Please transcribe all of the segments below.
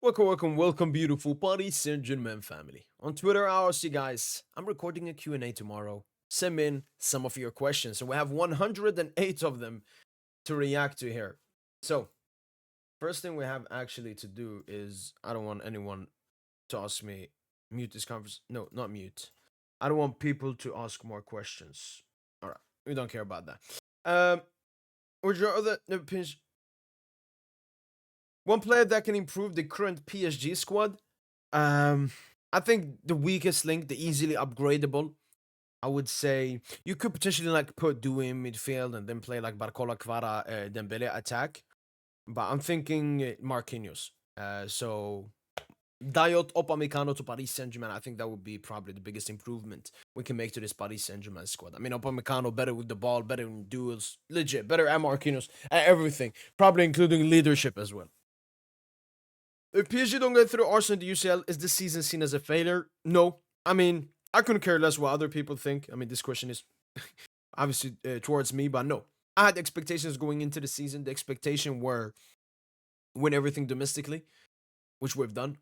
Welcome, beautiful Paris Saint-Germain family. On Twitter, I'll see you guys. I'm recording a Q&A tomorrow. Send in some of your questions, and we have 108 of them to react to here. So, first thing we have actually to do is, I don't want anyone to ask me, mute this conference. No, not mute. I don't want people to ask more questions. All right, we don't care about that. Would your other opinions? One player that can improve the current PSG squad. Um, I think the weakest link, the easily upgradable, I would say you could potentially like put Dewey in midfield and then play like Barcola, Kvara, Dembele attack. But I'm thinking Marquinhos. So Dayot Upamecano to Paris Saint-Germain, I think that would be probably the biggest improvement we can make to this Paris Saint-Germain squad. I mean, Upamecano better with the ball, better in duels, legit, better at Marquinhos, at everything, probably including leadership as well. If PSG don't get through Arsenal in the UCL, is this season seen as a failure? No. I mean, I couldn't care less what other people think. I mean, this question is obviously towards me, but no. I had expectations going into the season. The expectation were win everything domestically, which we've done.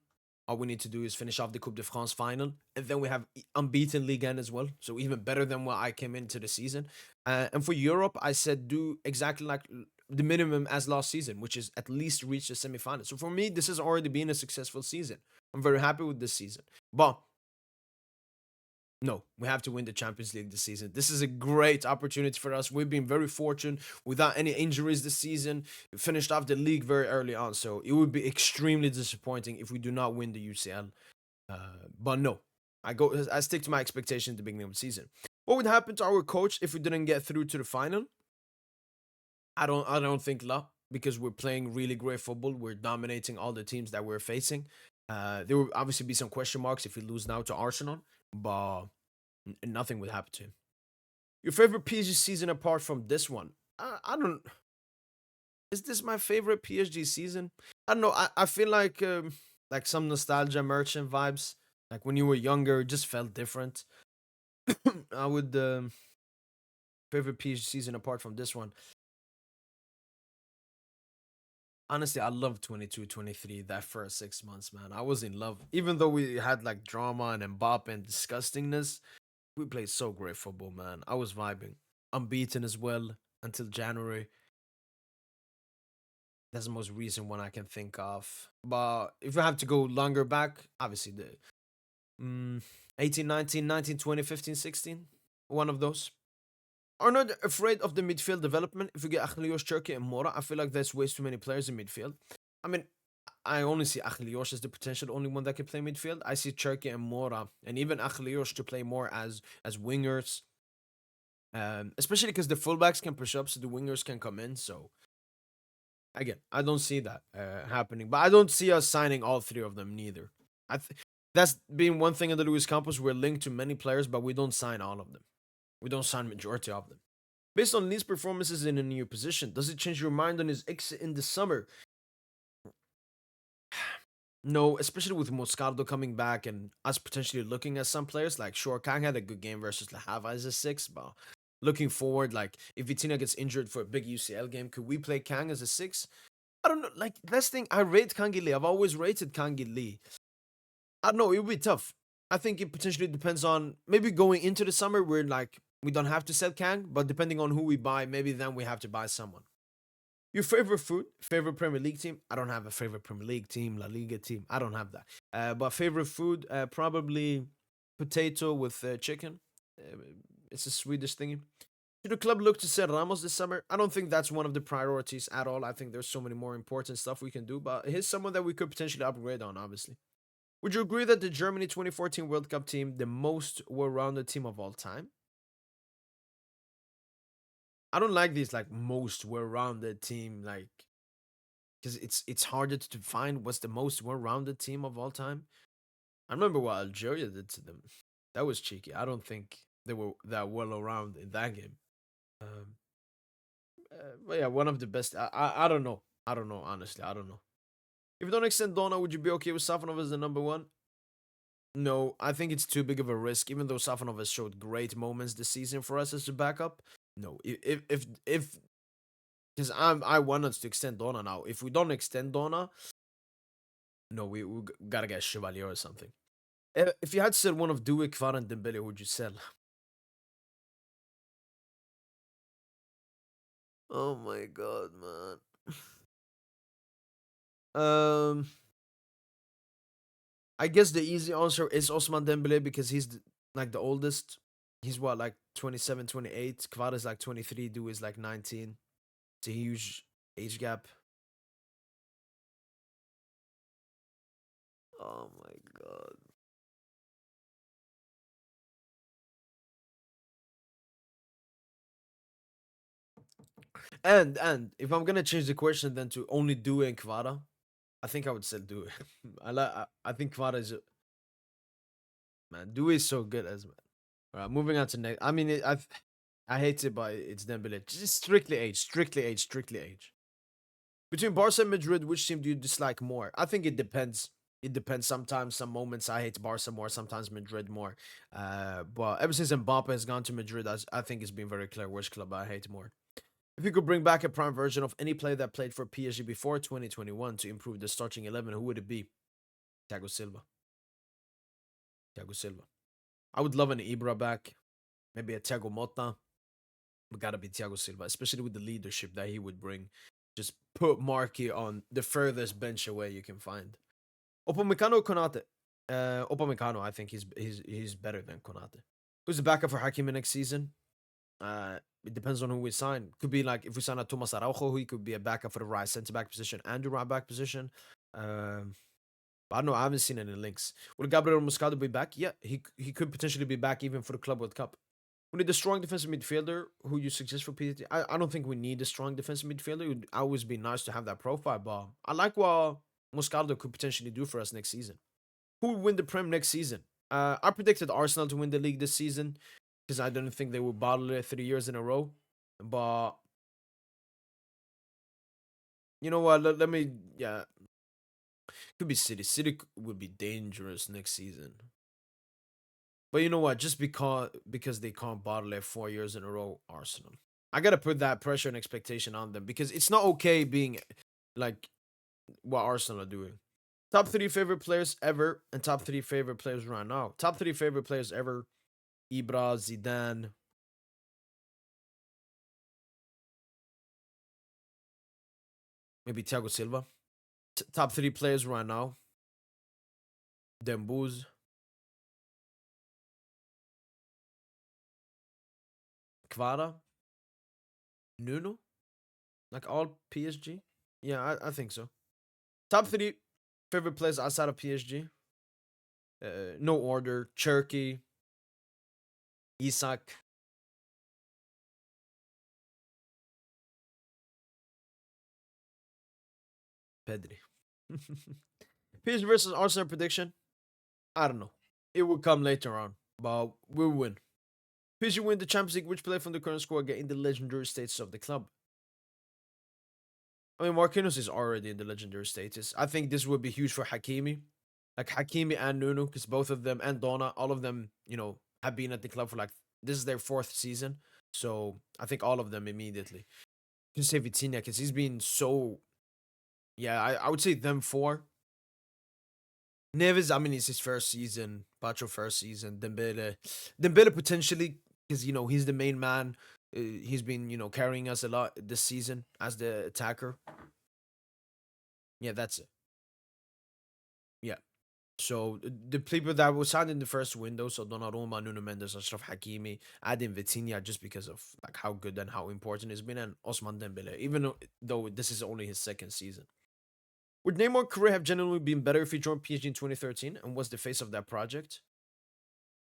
All we need to do is finish off the Coupe de France final, and then we have unbeaten Ligue 1 as well, so even better than what I came into the season. And for Europe, I said do exactly like the minimum as last season, which is at least reach the semifinals. So for me, this has already been a successful season. I'm very happy with this season, but no, we have to win the Champions League this season. This is a great opportunity for us. We've been very fortunate without any injuries this season. We finished off the league very early on, so it would be extremely disappointing if we do not win the UCL. But no, I stick to my expectation at the beginning of the season. What would happen to our coach if we didn't get through to the final? I don't think la, because we're playing really great football. We're dominating all the teams that we're facing. There will obviously be some question marks if we lose now to Arsenal, but nothing would happen to him. Your favorite PSG season apart from this one? I don't. Is this my favorite PSG season? I don't know. I feel like some nostalgia merchant vibes. Like when you were younger, it just felt different. I would favorite PSG season apart from this one. Honestly, I love 22, 23. That first 6 months, man. I was in love. Even though we had like drama and Mbappe and disgustingness, we played so great football, man. I was vibing. Unbeaten as well until January. That's the most recent one I can think of. But if I have to go longer back, obviously the 18, 19, 19, 20, 15, 16. One of those. Are not afraid of the midfield development. If you get Achiliosh, Cherki, and Mora, I feel like there's way too many players in midfield. I mean, I only see Achiliosh as the potential only one that can play midfield. I see Cherki and Mora, and even Achiliosh to play more as wingers. Especially because the fullbacks can push up, so the wingers can come in. So again, I don't see that happening. But I don't see us signing all three of them neither. That's been one thing in the Luis Campos. We're linked to many players, but we don't sign all of them. We don't sign majority of them. Based on Lee's performances in a new position, does it change your mind on his exit in the summer? No, especially with Moscardo coming back and us potentially looking at some players. Like, sure, Kang had a good game versus Le Havre as a 6, but looking forward, like, if Vitinha gets injured for a big UCL game, could we play Kang as a 6? I don't know. Like, that's the thing. I rate Kangi Lee. I've always rated Kangi Lee. I don't know. It would be tough. I think it potentially depends on maybe going into the summer where, like, we don't have to sell Kang, but depending on who we buy, maybe then we have to buy someone. Your favorite food, favorite Premier League team? I don't have a favorite Premier League team, La Liga team. I don't have that. But favorite food, probably potato with chicken. Uh, it's a Swedish thing. Should the club look to sell Ramos this summer? I don't think that's one of the priorities at all. I think there's so many more important stuff we can do, but he's someone that we could potentially upgrade on, obviously. Would you agree that the Germany 2014 World Cup team, the most well-rounded team of all time? I don't like these like most well-rounded team, like because it's harder to find what's the most well-rounded team of all time. I remember what Algeria did to them. That was cheeky. I don't think they were that well around in that game. Um, but yeah, one of the best. I don't know. I don't know. Honestly, I don't know. If you don't extend Donna, would you be okay with Safanov as the number one? No, I think it's too big of a risk. Even though Safanov has showed great moments this season for us as a backup. No, if because I want us to extend Donna now. If we don't extend Donna, No, we gotta get Chevalier or something. If you had to sell one of Due, Kvara, and Dembele, who would you sell? Oh my god, man. Um, I guess the easy answer is Osman Dembele because he's like the oldest. He's what, like 27, 28. Kvara is like 23. Due is like 19. It's a huge age gap. Oh my god. And if I'm gonna change the question then to only Due and Kvara, I think I would still do it. I think Kvara is man. Due is so good as man. All right, moving on to next. I mean, I hate it, but it's Dembele. Just strictly age, strictly age, strictly age. Between Barca and Madrid, which team do you dislike more? I think it depends. It depends. Sometimes, some moments I hate Barca more. Sometimes Madrid more. But ever since Mbappe has gone to Madrid, I think it's been very clear which club I hate more. If you could bring back a prime version of any player that played for PSG before 2021 to improve the starting 11, who would it be? Thiago Silva. Thiago Silva. I would love an Ibra back. Maybe a Thiago Motta. We gotta be Thiago Silva, especially with the leadership that he would bring. Just put Marky on the furthest bench away you can find. Upamecano or Konate? Upamecano, I think he's better than Konate. Who's the backup for Hakimi next season? It depends on who we sign. Could be like if we sign a Thomas Araujo, he could be a backup for the right centre back position and the right back position. But I don't know. I haven't seen any links. Will Gabriel Moscado be back? Yeah, he could potentially be back even for the Club World Cup. We need a strong defensive midfielder. Who you suggest for PSG? I don't think we need a strong defensive midfielder. It would always be nice to have that profile, but I like what Moscardo could potentially do for us next season. Who would win the Prem next season? I predicted Arsenal to win the league this season because I don't think they would bottle it 3 years in a row. But you know what? Let me, yeah, could be City. City would be dangerous next season. But you know what? Just because they can't bottle it 4 years in a row, Arsenal. I gotta put that pressure and expectation on them because it's not okay being like what Arsenal are doing. Top three favorite players ever and top three favorite players right now. Top three favorite players ever: Ibra, Zidane, maybe Thiago Silva. Top three players right now: Dembuz, Kvara, Nuno. Like all PSG. Yeah, I think so. Top three favorite players outside of PSG. No order: Cherky, Isak, Pedri. PSG versus Arsenal prediction. I don't know. It will come later on, but we'll win. PSG win the Champions League. Which player from the current squad get in the legendary status of the club? I mean, Marquinhos is already in the legendary status. I think this would be huge for Hakimi, like Hakimi and Nuno, because both of them and Donna, all of them, have been at the club for like this is their fourth season. So I think all of them immediately. You can say Vitinha because he's been so. Yeah, I would say them four. Neves, I mean, it's his first season. Pacho first season. Dembele potentially because he's the main man. He's been carrying us a lot this season as the attacker. Yeah, that's it. Yeah. So the people that were signed in the first window, so Donnarumma, Nuno Mendes, Ashraf Hakimi, adding Vitinha just because of like how good and how important it's been, and Osman Dembele, even though this is only his second season. Would Neymar career have genuinely been better if he joined PSG in 2013 and was the face of that project?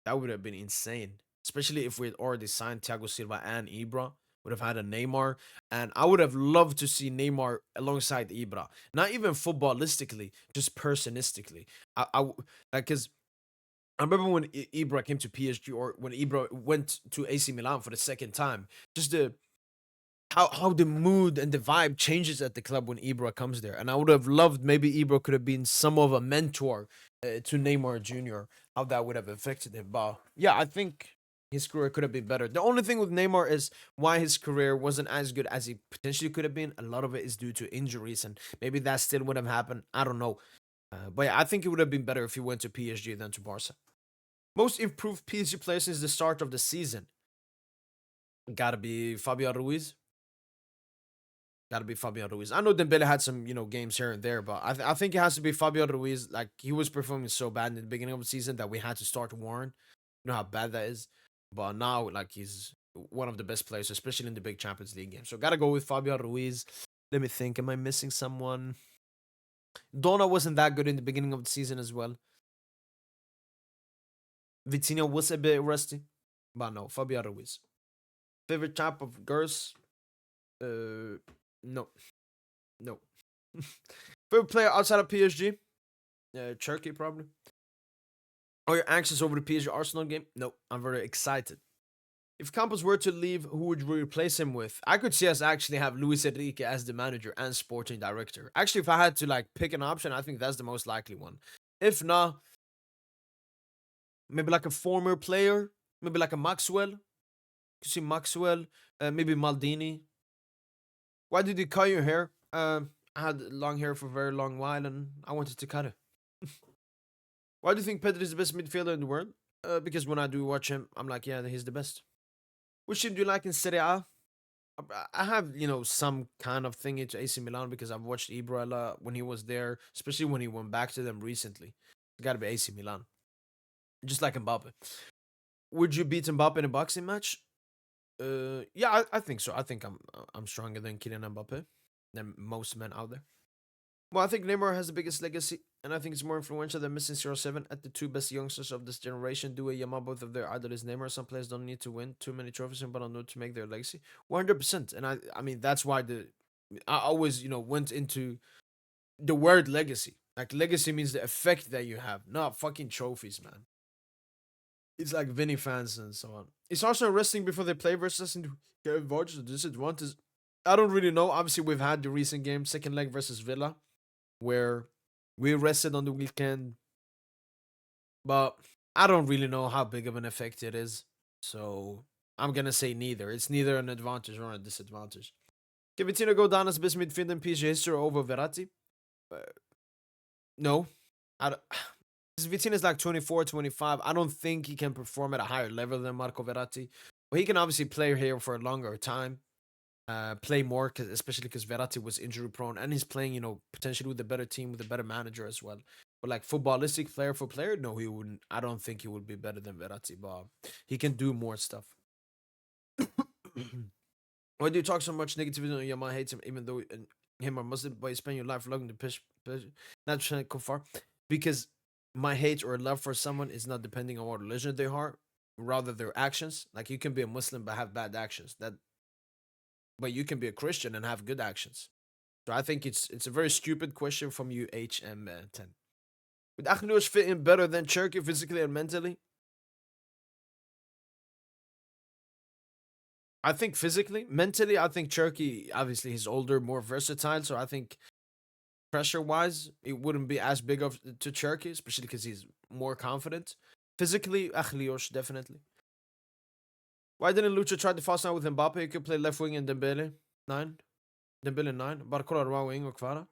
That would have been insane. Especially if we had already signed Thiago Silva and Ibra. Would have had a Neymar. And I would have loved to see Neymar alongside Ibra. Not even footballistically, just personistically. Like, because I remember when Ibra came to PSG or when Ibra went to AC Milan for the second time. Just how the mood and the vibe changes at the club when Ibra comes there. And I would have loved maybe Ibra could have been some of a mentor to Neymar Jr. How that would have affected him. But yeah, I think his career could have been better. The only thing with Neymar is why his career wasn't as good as he potentially could have been. A lot of it is due to injuries, and maybe that still would have happened. I don't know. But yeah, I think it would have been better if he went to PSG than to Barca. Most improved PSG player since the start of the season. Gotta be Fabian Ruiz. Gotta be Fabian Ruiz. I know Dembele had some, games here and there, but I think it has to be Fabian Ruiz. Like, he was performing so bad in the beginning of the season that we had to start warn. You know how bad that is. But now, like, he's one of the best players, especially in the big Champions League games. So gotta go with Fabian Ruiz. Let me think. Am I missing someone? Donna wasn't that good in the beginning of the season as well. Vitinha was a bit rusty. But no, Fabian Ruiz. Favorite type of girls? No. No. Favorite player outside of PSG? Turkey, probably. Are you anxious over the PSG Arsenal game? No, I'm very excited. If Campos were to leave, who would we replace him with? I could see us actually have Luis Enrique as the manager and sporting director. Actually, if I had to like pick an option, I think that's the most likely one. If not, maybe like a former player, maybe like a Maxwell. You see Maxwell, maybe Maldini. Why did you cut your hair? I had long hair for a very long while, and I wanted to cut it. Why do you think Pedri is the best midfielder in the world? Because when I do watch him, I'm like, yeah, he's the best. Which team do you like in Serie A? I have, some kind of thing into AC Milan because I've watched Ibra a lot when he was there, especially when he went back to them recently. It's got to be AC Milan. Just like Mbappe. Would you beat Mbappe in a boxing match? Yeah, I think so. I think I'm stronger than Kylian Mbappe, than most men out there. Well, I think Neymar has the biggest legacy, and I think it's more influential than missing 07 at the two best youngsters of this generation. Do a Yama both of their idol is Neymar. Some players don't need to win too many trophies, but I know to make their legacy. 100%. And I mean, that's why I always, went into the word legacy. Like, legacy means the effect that you have, not fucking trophies, man. It's like Vinny fans and so on. It's also resting before they play versus get advantage or disadvantage. I don't really know. Obviously, we've had the recent game, second leg versus Villa, where we rested on the weekend, but I don't really know how big of an effect it is. So I'm gonna say neither. It's neither an advantage or a disadvantage. Can Vitinha go down as best midfielder in PSG history over Verratti? Uh, no. I don't, Vitinha is like 24, 25. I don't think he can perform at a higher level than Marco Verratti. But he can obviously play here for a longer time. Play more, especially because Verratti was injury prone and he's playing, potentially with a better team, with a better manager as well. But like footballistic player for player, no, he wouldn't. I don't think he would be better than Verratti, but he can do more stuff. Why do you talk so much negativity on Yamal hates him, even though him are Muslim, but you spend your life loving the not trying to go far? Because my hate or love for someone is not depending on what religion they are, rather their actions. Like, you can be a Muslim but have bad actions. But you can be a Christian and have good actions. So I think it's a very stupid question from you, HM10. Would Akhlios fit in better than Cherky physically and mentally? I think physically. Mentally, I think Cherky, obviously, he's older, more versatile. So I think pressure-wise, it wouldn't be as big of to Cherky, especially because he's more confident. Physically, Akhlios, definitely. Why didn't Lucha try the fast nine with Mbappe? He could play left wing and Dembele. 9. Dembele 9. Barcola right wing or Kvara.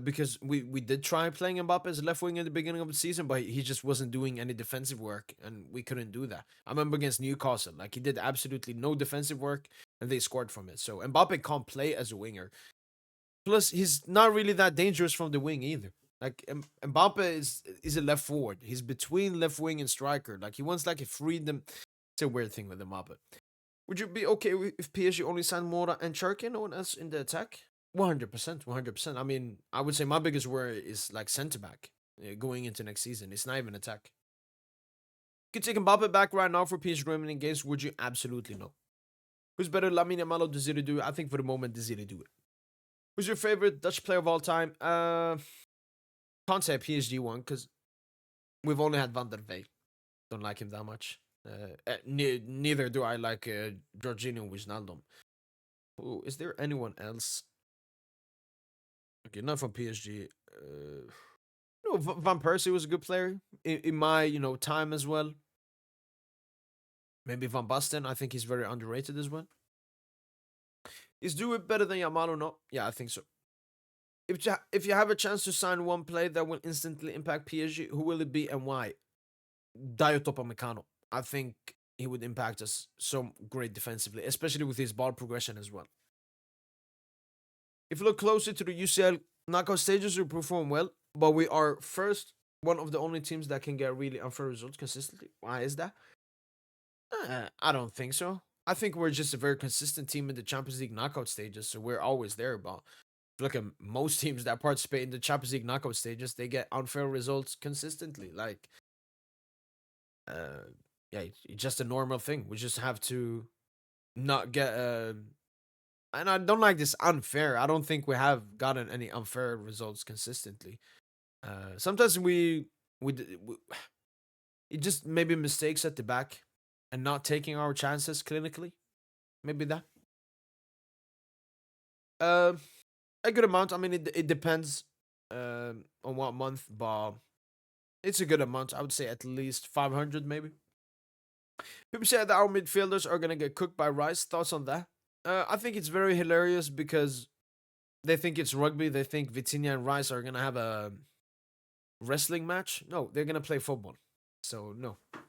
Because we did try playing Mbappe as left wing in the beginning of the season, but he just wasn't doing any defensive work, and we couldn't do that. I remember against Newcastle, like, he did absolutely no defensive work, and they scored from it. So Mbappe can't play as a winger. Plus, he's not really that dangerous from the wing either. Like, Mbappe is a left forward. He's between left wing and striker. Like, he wants like a freedom. It's a weird thing with Mbappe. Would you be okay if PSG only signed Mora and Cherkin, no one else in the attack? 100%, 100%. I mean, I would say my biggest worry is like center back going into next season. It's not even attack. You could take Mbappe back right now for PSG remaining games. Would you? Absolutely no. Who's better, Lamine Yamal or Desiree do it? I think for the moment, Desiree do it. Who's your favorite Dutch player of all time? Can't say a PSG one because we've only had Van der Veil. Don't like him that much. Neither do I like Jorginho Wijnaldum. Oh, is there anyone else? Okay, not from PSG. Van Persie was a good player in my time as well. Maybe Van Basten. I think he's very underrated as well. Is Do It better than Yamal or not? Yeah, I think so. if you have a chance to sign one player that will instantly impact PSG, who will it be and why? Dayot Upamecano. I think he would impact us so great defensively, especially with his ball progression as well. If you look closer to the UCL knockout stages, we perform well, but we are first one of the only teams that can get really unfair results consistently. Why is that? I don't think so. I think we're just a very consistent team in the Champions League knockout stages, so we're always there. But look at most teams that participate in the Champions League knockout stages, they get unfair results consistently. Like, uh, yeah, it's just a normal thing. We just have to not get and I don't like this unfair. I don't think we have gotten any unfair results consistently. Sometimes we it just maybe mistakes at the back and not taking our chances clinically. Maybe that. Uh, a good amount. I mean, it depends on what month, but it's a good amount. I would say at least 500, maybe. People say that our midfielders are gonna get cooked by Rice. Thoughts on that? I think it's very hilarious because they think it's rugby. They think Vitinha and Rice are gonna have a wrestling match. No, they're gonna play football. So no. Do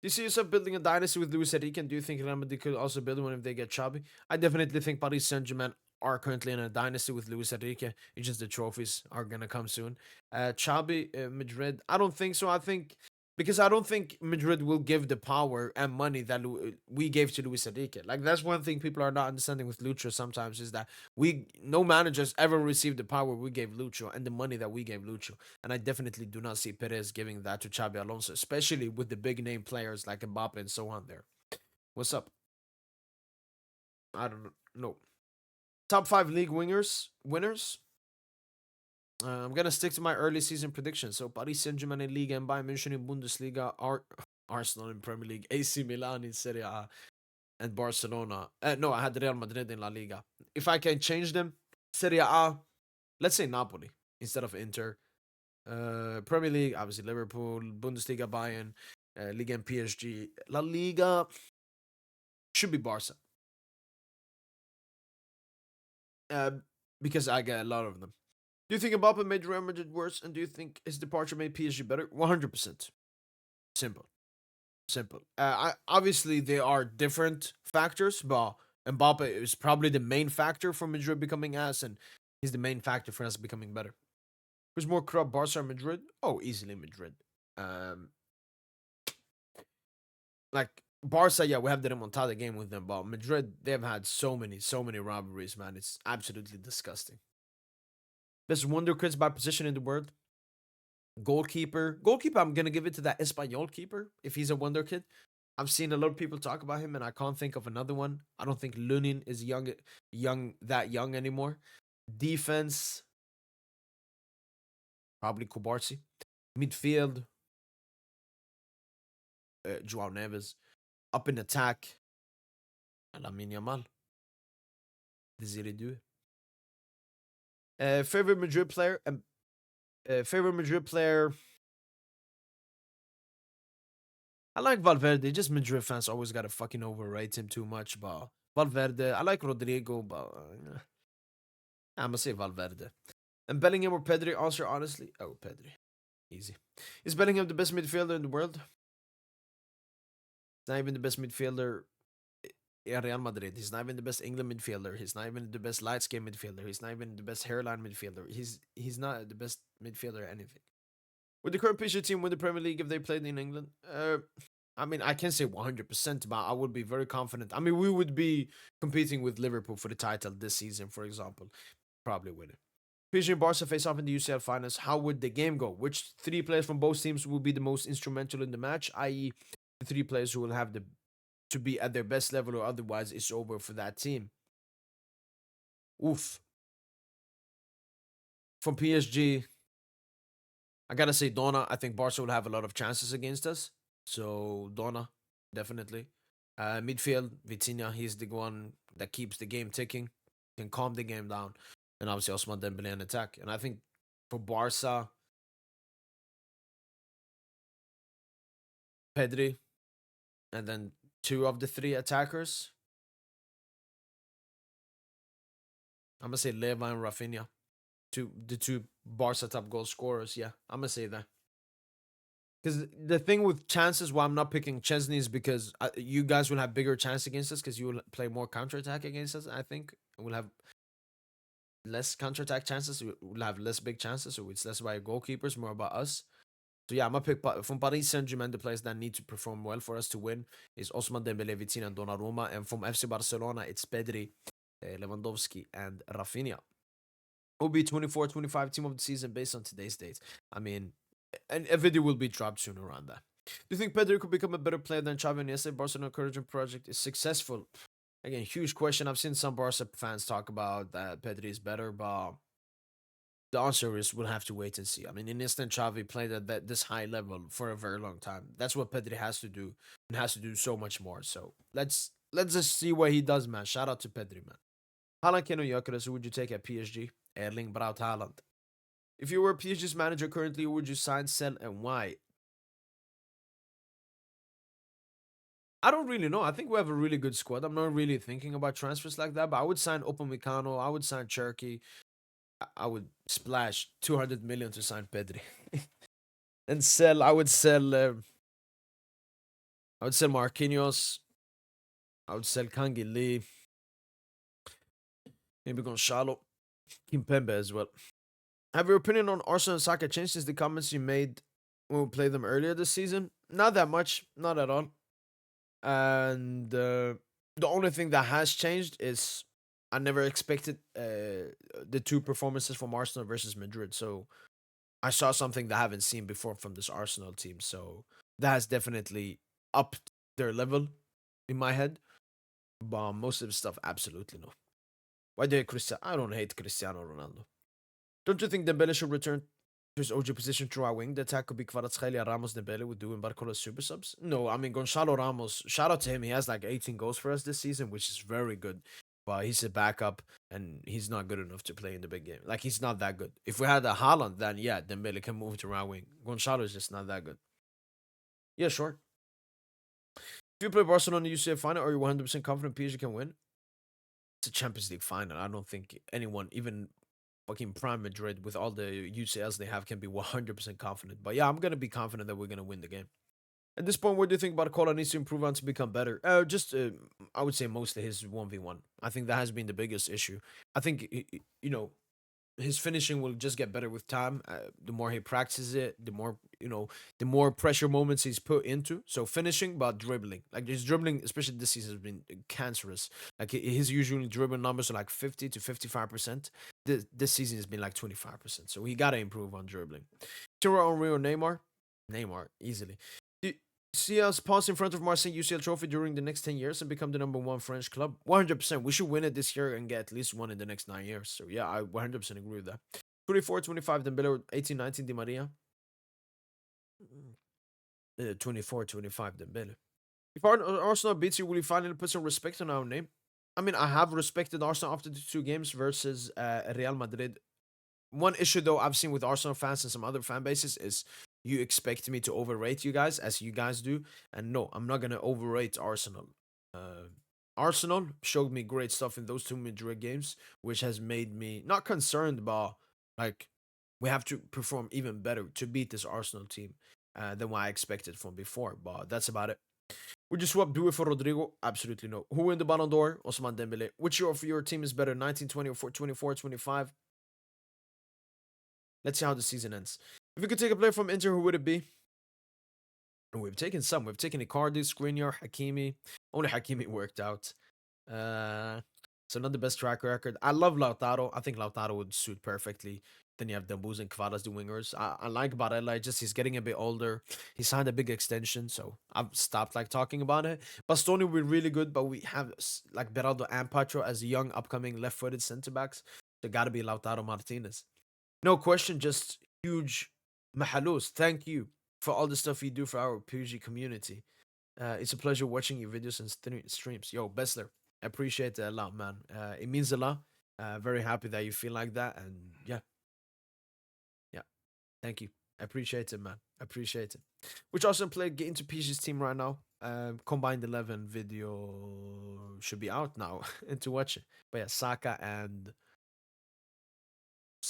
you see yourself building a dynasty with Luis Enrique? And do you think Real Madrid could also build one if they get Xabi? I definitely think Paris Saint-Germain are currently in a dynasty with Luis Enrique. It's just the trophies are gonna come soon. Xabi, Madrid, I don't think so. I think because I don't think Madrid will give the power and money that we gave to Luis Enrique. Like that's one thing people are not understanding with Lucho sometimes is that we no managers ever received the power we gave Lucho and the money that we gave Lucho. And I definitely do not see Perez giving that to Xabi Alonso, especially with the big name players like Mbappe and so on there. What's up? I don't know. Top five league winners. I'm gonna stick to my early season predictions. So Paris Saint-Germain in Liga and Bayern München in Bundesliga, Arsenal in Premier League, AC Milan in Serie A, and Barcelona. No, I had Real Madrid in La Liga. If I can change them, Serie A, let's say Napoli instead of Inter. Premier League, obviously Liverpool, Bundesliga, Bayern, Liga and PSG. La Liga should be Barca. Uh, because I get a lot of them. Do you think Mbappe made Real Madrid worse, and do you think his departure made PSG better? 100%. Simple. Simple. Obviously, there are different factors, but Mbappe is probably the main factor for Madrid becoming ass, and he's the main factor for us becoming better. Who's more corrupt, Barca or Madrid? Oh, easily Madrid. Um, like Barca, yeah, we have the remontada game with them, but Madrid, they've had so many rivalries, man. It's absolutely disgusting. Best wonder kids by position in the world. Goalkeeper, I'm gonna give it to that Espanyol keeper if he's a wonder kid. I've seen a lot of people talk about him, and I can't think of another one. I don't think Lunin is young anymore. Defense, probably Kubarsi. Midfield, Joao Neves. Up in attack, Lamine Yamal. Désiré Doué. Favorite Madrid player. Favorite Madrid player. I like Valverde. Just Madrid fans always gotta fucking overrate him too much, but Valverde. I like Rodrigo, but I'm gonna say Valverde. And Bellingham or Pedri? Answer honestly. Oh, Pedri. Easy. Is Bellingham the best midfielder in the world? He's not even the best midfielder in Real Madrid. He's not even the best England midfielder. He's not even the best light skin midfielder. He's not even the best hairline midfielder. He's not the best midfielder or anything. Would the current PSG team win the Premier League if they played in England? I mean, I can't say 100%, but I would be very confident. I mean, we would be competing with Liverpool for the title this season, for example. Probably win it. PSG and Barca face off in the UCL finals. How would the game go? Which three players from both teams will be the most instrumental in the match? I.e., the three players who will have to be at their best level, or otherwise it's over for that team. Oof. From PSG, I gotta say Donna. I think Barca will have a lot of chances against us. So Donna, definitely. Midfield, Vitinha, he's the one that keeps the game ticking, can calm the game down. And obviously Osman Dembele in attack. And I think for Barca, Pedri, and then two of the three attackers. I'm gonna say Leva and Rafinha. the two Barca top goal scorers. Yeah, I'm gonna say that. Because the thing with chances, why I'm not picking Chesney is because you guys will have bigger chance against us because you will play more counterattack against us. I think we'll have less counterattack chances. We'll have less big chances, so it's less about goalkeepers, more about us. So yeah, I'm gonna pick from Paris Saint-Germain. The players that need to perform well for us to win is Osman Dembele, Vitinha, and Donnarumma, and from FC Barcelona, it's Pedri, Lewandowski, and Rafinha. Will be 24-25 team of the season based on today's date. I mean, and a video will be dropped soon around that. Do you think Pedri could become a better player than Xavi and Iniesta? Barcelona encouragement project is successful. Again, huge question. I've seen some Barca fans talk about that Pedri is better, but the answer is we'll have to wait and see. I mean, Iniesta and Xavi played at this high level for a very long time. That's what Pedri has to do, and has to do so much more. So let's just see what he does, man. Shout out to Pedri, man. Haaland, Kane, or Gyökeres, who would you take at PSG? Erling Braut Haaland. If you were PSG's manager currently, who would you sign, sell, and why? I don't really know. I think we have a really good squad. I'm not really thinking about transfers like that, but I would sign Upamecano. I would sign Cherky. I would splash 200 million to sign Pedri. And sell. I would sell Marquinhos. I would sell Kangi Lee. Maybe Gonzalo. Kimpembe as well. Have your opinion on Arsenal and Saka changed since the comments you made when we played them earlier this season? Not that much. Not at all. And the only thing that has changed is I never expected the two performances from Arsenal versus Madrid. So I saw something that I haven't seen before from this Arsenal team. So that has definitely upped their level in my head. But most of the stuff, absolutely no. Why do you hate Cristiano? I don't hate Cristiano Ronaldo. Don't you think Dembele should return to his OG position through our wing? The attack could be Kvaratskhelia, Ramos, Dembele would do in Barcola's super subs. No, I mean Gonzalo Ramos. Shout out to him. He has like 18 goals for us this season, which is very good. But he's a backup, and he's not good enough to play in the big game. Like he's not that good. If we had a Haaland, then yeah, Dembele can move to right wing. Gonzalo is just not that good. Yeah, sure. If you play Barcelona UCL final, are you 100% confident PSG can win? It's a Champions League final. I don't think anyone, even fucking Prime Madrid, with all the UCLs they have, can be 100% confident. But yeah, I'm gonna be confident that we're gonna win the game. At this point, what do you think Barcola needs to improve on to become better? I would say mostly his 1v1. I think that has been the biggest issue. I think, his finishing will just get better with time. The more he practices it, the more pressure moments he's put into. So finishing, but dribbling. Like his dribbling, especially this season, has been cancerous. Like his usual dribbling numbers are like 50 to 55%. This season has been like 25%. So he gotta improve on dribbling. Tiro Henry or Neymar? Neymar, easily. Do you see us pass in front of Marseille UCL trophy during the next 10 years and become the number one French club? 100%. We should win it this year and get at least one in the next 9 years. So yeah, I 100% agree with that. 24-25 Dembele, 18-19 Di Maria. 24-25 Dembele. If Arsenal beats you, will you finally put some respect on our name? I mean, I have respected Arsenal after the two games versus Real Madrid. One issue though I've seen with Arsenal fans and some other fan bases is you expect me to overrate you guys as you guys do, and no, I'm not gonna overrate Arsenal. Uh, Arsenal showed me great stuff in those two Madrid games, which has made me not concerned, but like we have to perform even better to beat this Arsenal team than what I expected from before. But that's about it. Would you swap Dewey for Rodrigo? Absolutely no. Who win the Ballon d'Or? Osman Dembele. Which of your team is better, 1920 or 24-25? Let's see how the season ends. If you could take a player from Inter, who would it be? We've taken some. We've taken Icardi, Skriniar, Hakimi. Only Hakimi worked out. Uh, so not the best track record. I love Lautaro. I think Lautaro would suit perfectly. Then you have Dembuz and Kvaras, the wingers. I like Barella. Just he's getting a bit older. He signed a big extension, so I've stopped like talking about it. Bastoni will be really good, but we have like Beraldo and Pacho as young, upcoming left-footed center backs. So gotta be Lautaro Martinez. No question, just huge mahalus. Thank you for all the stuff you do for our PUBG community. It's a pleasure watching your videos and streams. Yo, Bessler, I appreciate it a lot, man. It means a lot. Very happy that you feel like that. And yeah, yeah, thank you. I appreciate it, man. I appreciate it. Which also play get into PG's team right now. Combined 11 video should be out now and to watch it. But yeah, Saka and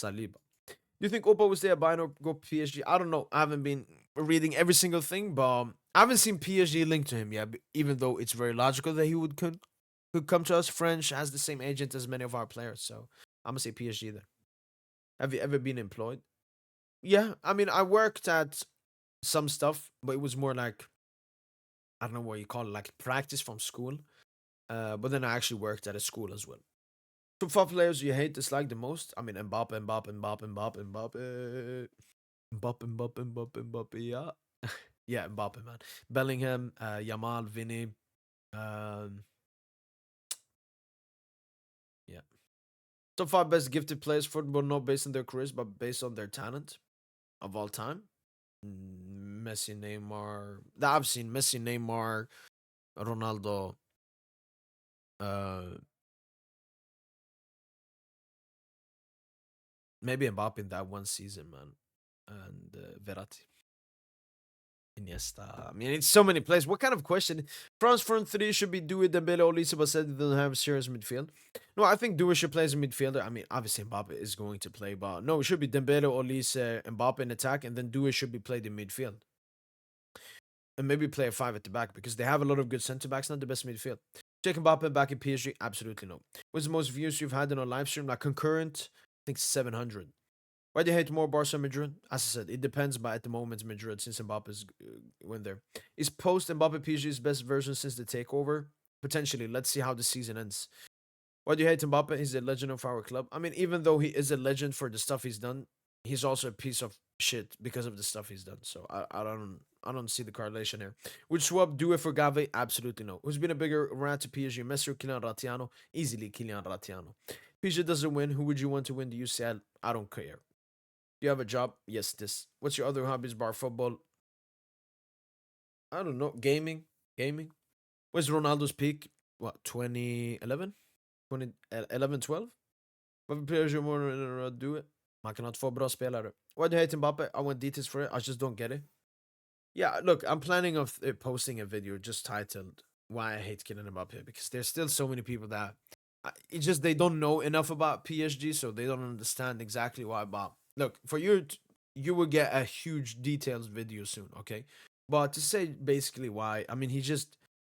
Saliba. Do you think Opa will stay at Bayern or go PSG? I don't know. I haven't been reading every single thing, but I haven't seen PSG linked to him yet. Even though it's very logical that he could come to us. French has the same agent as many of our players, so I'm gonna say PSG there. Have you ever been employed? Yeah, I mean, I worked at some stuff, but it was more like I don't know what you call it, like practice from school. But then I actually worked at a school as well. Top five players you hate, dislike the most? I mean, Mbappe, Mbappe, Mbappe, Mbappe, Mbappe, Mbappe, Mbappe, Mbappe, Mbappe. Yeah, yeah, Mbappe, man. Bellingham, Yamal, Vinny. Um, yeah. Top five best gifted players for football, not based on their careers, but based on their talent of all time. Messi, Neymar. That I've seen Messi, Neymar, Ronaldo. Uh, maybe Mbappe in that one season, man, and Verratti. Iniesta. I mean, it's so many players. What kind of question? France front three should be Dewey, Dembele, Olise, but said they don't have serious midfield. No, I think Dewey should play as a midfielder. I mean, obviously Mbappe is going to play, but no, it should be Dembele, Olise, Mbappe in attack, and then Dewey should be played in midfield. And maybe play a five at the back because they have a lot of good centre backs, not the best midfield. Check Mbappe back in PSG? Absolutely no. What's the most views you've had in a live stream? Like concurrent? I think 700. Why do you hate more Barca or Madrid? As I said, it depends, but at the moment, Madrid, since Mbappe's went there. Is post Mbappe PSG's best version since the takeover? Potentially. Let's see how the season ends. Why do you hate Mbappe? He's a legend of our club. I mean, even though he is a legend for the stuff he's done, he's also a piece of shit because of the stuff he's done. So I don't see the correlation here. Would swap do it for Gavi? Absolutely no. Who's been a bigger rat to PSG? Messi or Kylian Ratiano? Easily Kylian Ratiano. PSG doesn't win. Who would you want to win the UCL? I don't care. Do you have a job? Yes, this. What's your other hobbies bar football? I don't know. Gaming. Gaming. Where's Ronaldo's peak? What, 2011? 2011, 12? Varför PSG more do it? Man kan ha två bra spelare. Why do you hate Mbappe? I want details for it. I just don't get it. Yeah, look, I'm planning of posting a video just titled "Why I Hate Kylian Mbappe" because there's still so many people that it's just they don't know enough about PSG, so they don't understand exactly why. But look, for you, you will get a huge details video soon, okay? But to say basically why, I mean, he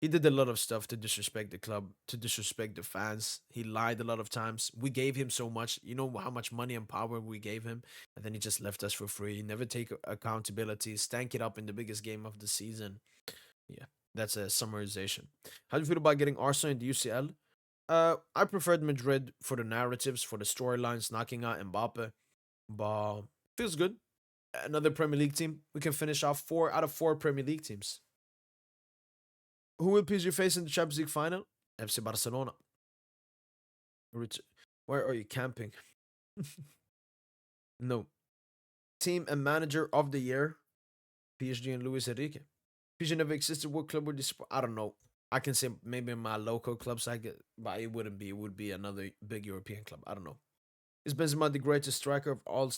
did a lot of stuff to disrespect the club, to disrespect the fans. He lied a lot of times. We gave him so much. You know how much money and power we gave him, and then he just left us for free. Never take accountability. Stank it up in the biggest game of the season. Yeah, that's a summarization. How do you feel about getting Arsenal in the UCL? I preferred Madrid for the narratives, for the storylines, knocking out Mbappe. But feels good. Another Premier League team. We can finish off 4 out of 4 Premier League teams. Who will PSG face in the Champions League final? FC Barcelona. Where are you camping? No. Team and manager of the year? PSG and Luis Enrique. PSG never existed. What club would this? I don't know. I can say maybe in my local clubs I get, but it wouldn't be. It would be another big European club. I don't know. Is Benzema the greatest striker of all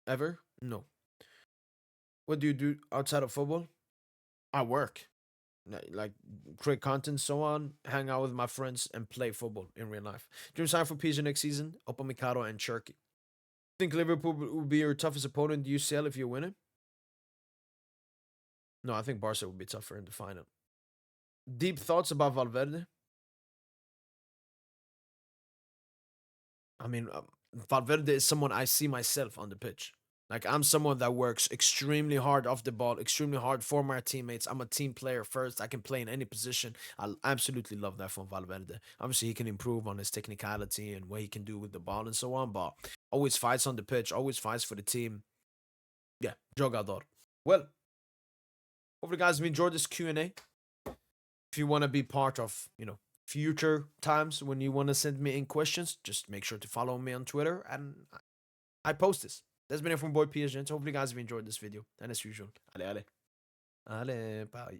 ever? No. What do you do outside of football? I work. Like create content, so on, hang out with my friends, and play football in real life. Dream sign for PSG next season: Upamecano and Cherky. Think Liverpool will be your toughest opponent in the UCL if you win it? No, I think Barca will be tougher in the final. Deep thoughts about Valverde? I mean, Valverde is someone I see myself on the pitch. Like I'm someone that works extremely hard off the ball, extremely hard for my teammates. I'm a team player first. I can play in any position. I absolutely love that from Valverde. Obviously, he can improve on his technicality and what he can do with the ball and so on. But always fights on the pitch. Always fights for the team. Yeah, jogador. Well, hopefully, guys, have enjoyed this Q&A. If you want to be part of, future times when you want to send me in questions, just make sure to follow me on Twitter and I post this. That's been it from Boy PSGINT. Hopefully, you guys have enjoyed this video. And as usual, allez, allez. Allez, bye.